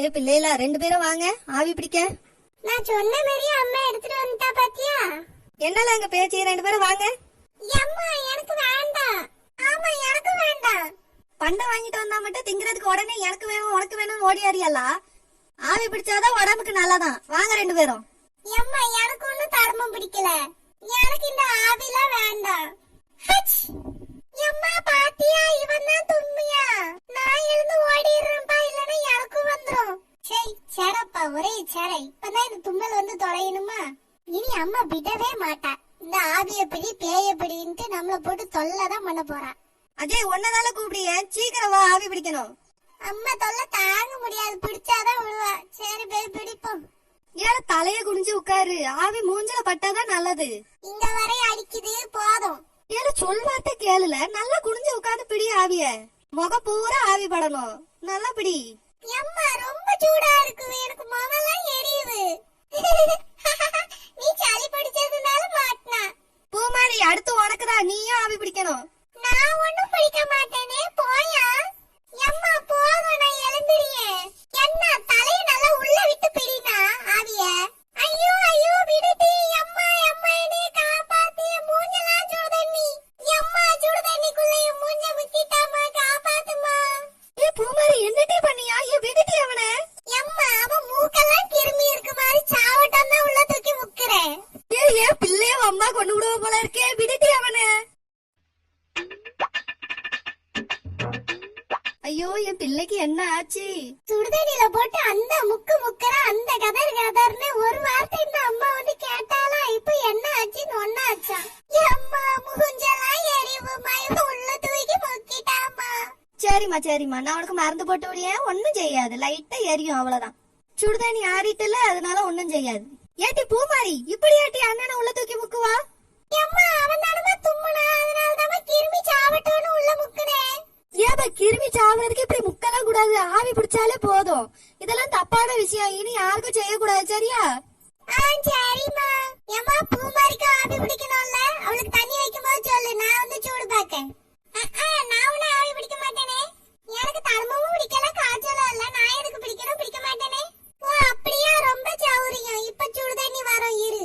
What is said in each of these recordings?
ஏ பிள்ளைகளா, 2 பேரும் வாங்க ஆவி பிடிக்க. நான் சொன்ன மாதிரியே அம்மா எடுத்துட்டு வந்துட்டா பாத்தியா? என்னால அங்க பேச்சு, 2 பேரும் வாங்க. அம்மா எனக்கு வேண்டாம். ஆமா எனக்கு வேண்டாம். பண்டம் வாங்கிட்டு வந்தா மட்டும் திங்கிறதுக்கு உடனே எனக்கு வேணும் உனக்கு வேணும் ஓடியாரியல்ல. ஆவி பிடிச்சாதான் உடம்புக்கு நல்லதான். வாங்க 2 பேரும். அம்மா எனக்கு ஒண்ணும் தர்மம் பிடிக்கல. எனக்கு இந்த ஆவிலாம் வேண்டாம். அம்மா பாத்தியா, இவன் தான் தும்மியா? நான் எழுந்து ஓடிடுறேன்ப்பா, இல்லன்னா எனக்கும் வந்துரும். சரி சரப்பா, ஒரே சரை. இப்பதான் இந்த தும்மல் வந்து தொலையணுமா? இனி அம்மா விடவே மாட்டா. இந்த ஆவிய பிடி பேய பிடின்ட்டு நம்மள போட்டு தொல்லைதான் பண்ண போறா. அஜய், ஒன்னதால கூப்பிடிய, சீக்கிரம் வா ஆவி பிடிக்கணும். அம்மா தொல்லை தாங்க முடியாது, பிடிச்சாதான் விழுவா. சரி போய் பிடிப்போம். ஏல தலைய குனிஞ்சு உட்காரு, ஆவி மூஞ்சில பட்டாதான் நல்லது. இங்க வரை அடிக்குது போதும். ஏல சொல்வார்த்தை கேளுல, நல்லா குனிஞ்சு உட்கார்ந்து பிடி ஆவிய. முகம் பூரா ஆவி படணும். நல்லா பிடி. அம்மா ரொம்ப சூடா இருக்கு, எனக்கு முகம்லாம் எரியுது. நீ சளி பிடிச்சதுனால மாட்டினா. பூமாரி, அடுத்து உனக்குதான், நீயும் ஆவி பிடிக்கணும். நான் ஒண்ணும் பிடிக்க மாட்டேனே, போயா. அம்மா போதும், நான் எழுந்திரியே. என்ன தலைய நல்லா உள்ள விட்டு பிடினா ஆவிய. ஐயோ ஐயோ விடுடி. அம்மா அம்மா என்னை காப்பாத்து, மூஞ்சலாம் சுடு தண்ணி. அம்மா சுடு தண்ணிக்குள்ள என் மூஞ்ச முக்கிட்டாமா, காப்பாத்துமா. ஏ பூமாரி, என்னடி பண்ணியா? ஏ விடுடி அவனை. அம்மா அவன் மூக்கெல்லாம் கிருமி இருக்கு மாதிரி சாவட்டம் தான் உள்ள தூக்கி முக்குறேன். ஏ பிள்ளைய அம்மா கொண்டு விடுவ போல இருக்கே, விடுடி அவனை. ஐயோ, என் பிள்ளைக்கு என்ன ஆச்சு? சுடுதண்ணில போட்டு அந்த முக்கு முக்கற, அந்த கதர் கதர்னு ஒரு வார்த்தை இந்த அம்மா வந்து கேட்டாலா? இப்ப என்ன ஆச்சுன்னு ஒன்னா ஆச்சா? அம்மா முகுஞ்சலாம் எரிவு மயவு உள்ள தூக்கி முக்கிட்டாமா. சரிம்மா சரிம்மா, நான் உனக்கு மருந்து போட்டு விடிய, ஒன்னும் செய்யாது. லைட்டா எரியும், அவ்வளவுதான். சுடுதண்ணி ஆறிட்டுல, அதனால ஒன்னும் செய்யாது. ஏட்டி பூமாரி, இப்படி ஏட்டி அண்ணனை உள்ள தூக்கி முக்குவா? அம்மா அவன் தானமா தும்முனா, அதனாலதான் கிருமி சாவட்டோன்னு உள்ள முக்குனேன். ஏபா, கிருமி சாவறதுக்கு இப்படி முக்கலாம் கூடாது. ஆவி பிடிச்சாலே போதும். இதெல்லாம் தப்பான விஷயம், இனி யாருக்கும் செய்யக்கூடாது, சரியா? சரிம்மா. அம்மா பூமாரிக்கு ஆவி பிடிக்கணும்ல, அவளுக்கு தண்ணி வைக்கும் போது சொல்லு, நான் வந்து சூடு பாக்கேன். நான் உன்னை ஆவி பிடிக்க மாட்டேனே. எனக்கு தர்மமும் பிடிக்கல, காய்ச்சலும் இல்ல. நான் எதுக்கு பிடிக்கணும்? பிடிக்க மாட்டேனே. ஓ அப்படியா, ரொம்ப சௌரியம். இப்ப சுடு தண்ணி வரும், இரு.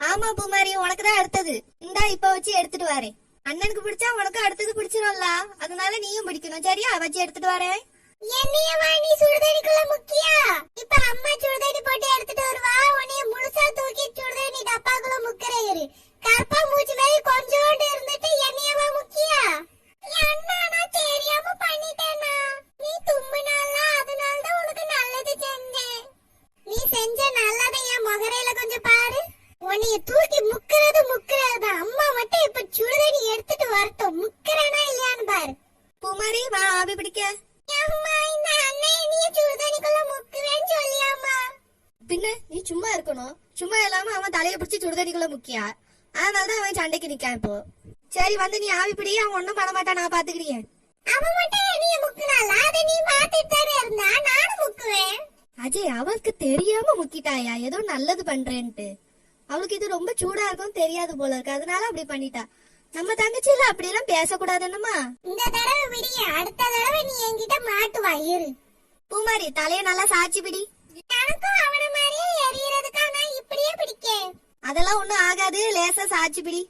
ஆமா பூமாரி, உனக்குதான் அடுத்தது. இந்தா இப்ப வச்சு எடுத்துட்டு வரேன். அண்ணனுக்கு பிடிச்சா உனக்கு அடுத்தது பிடிச்சிரும்ல, அதனால நீயும் பிடிக்கணும், சரியா? வச்சு எடுத்துட்டு வரேன். என்னையவா நீ சுடுதண்ணிக்குள்ள முக்கியா? இப்ப அம்மா சுடுதண்ணி போட்டு எடுத்துட்டு வருவா, உன்னைய முழுசா தூக்கி சுடுதண்ணி டப்பாக்குள்ள முக்கறே இரு. கற்பா மூச்சு மாதிரி கொஞ்சோண்டு இருந்துட்டு என்னையவா முக்கியா? அண்ணா நான் தெரியாம பண்ணிட்டேனா? நீ தும்முனால, அதனாலதான் உனக்கு நல்லது செஞ்சேன். நீ செஞ்ச நல்லதை என் முகரையில கொஞ்சம் பாரு. உன்னைய தூக்கி முக்கறது அம்மா மட்டும் இப்ப சுடுதண்ணி எடுத்துட்டு வரட்டும், முக்கறனா இல்லையான்னு பாரு. பூமாரி, வா ஆவி பிடிக்க. அம்மா இந்த அண்ணன் நீ சுடுதண்ணிக்குள்ள முக்குவேன்னு சொல்லியாமா? பின்ன நீ சும்மா இருக்கணும். சும்மா இல்லாம அவன் தலையை பிடிச்சி சுடுதண்ணிக்குள்ள முக்கியா, அதனாலதான் அவன் சண்டைக்கு நிக்கான் இப்போ. சரி வந்து நீ ஆவி பிடி, அவன் ஒண்ணும் பண்ண மாட்டான், நான் பாத்துக்கிறேன். அவன் மட்டும் என்னைய முக்குனால அதை நீ பாத்துட்டு தானே இருந்தா, நானும் முக்குவேன். அஜய், அவளுக்கு தெரியாம முக்கிட்டாயா, ஏதோ நல்லது பண்றேன்ட்டு. அவளுக்கு இது ரொம்ப சூடா இருக்கும் தெரியாது போல இருக்கு, அதனால அப்படி பண்ணிட்டா. நம்ம தங்கச்சியில அப்படி எல்லாம் பேசக்கூடாது என்னமா. இந்த தடவை விடிய, அடுத்த தடவை நீ என்கிட்ட மாட்டுவா, இரு. பூமாரி, தலைய நல்லா சாச்சி பிடி. எனக்கும் அவன மாதிரியே எரியறதுக்கா நான் இப்படியே பிடிக்கேன். அதெல்லாம் ஒண்ணும் ஆகாது, லேசா சாச்சி பிடி.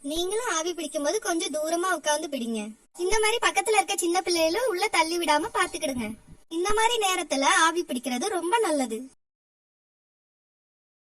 நீங்களும் ஆவி பிடிக்கும் போது கொஞ்சம் தூரமா உட்கார்ந்து பிடிங்க. இந்த மாதிரி பக்கத்துல இருக்க சின்ன பிள்ளைகளும் உள்ள தள்ளி விடாம பாத்துக்கிடுங்க. இந்த மாதிரி நேரத்துல ஆவி பிடிக்கிறது ரொம்ப நல்லது.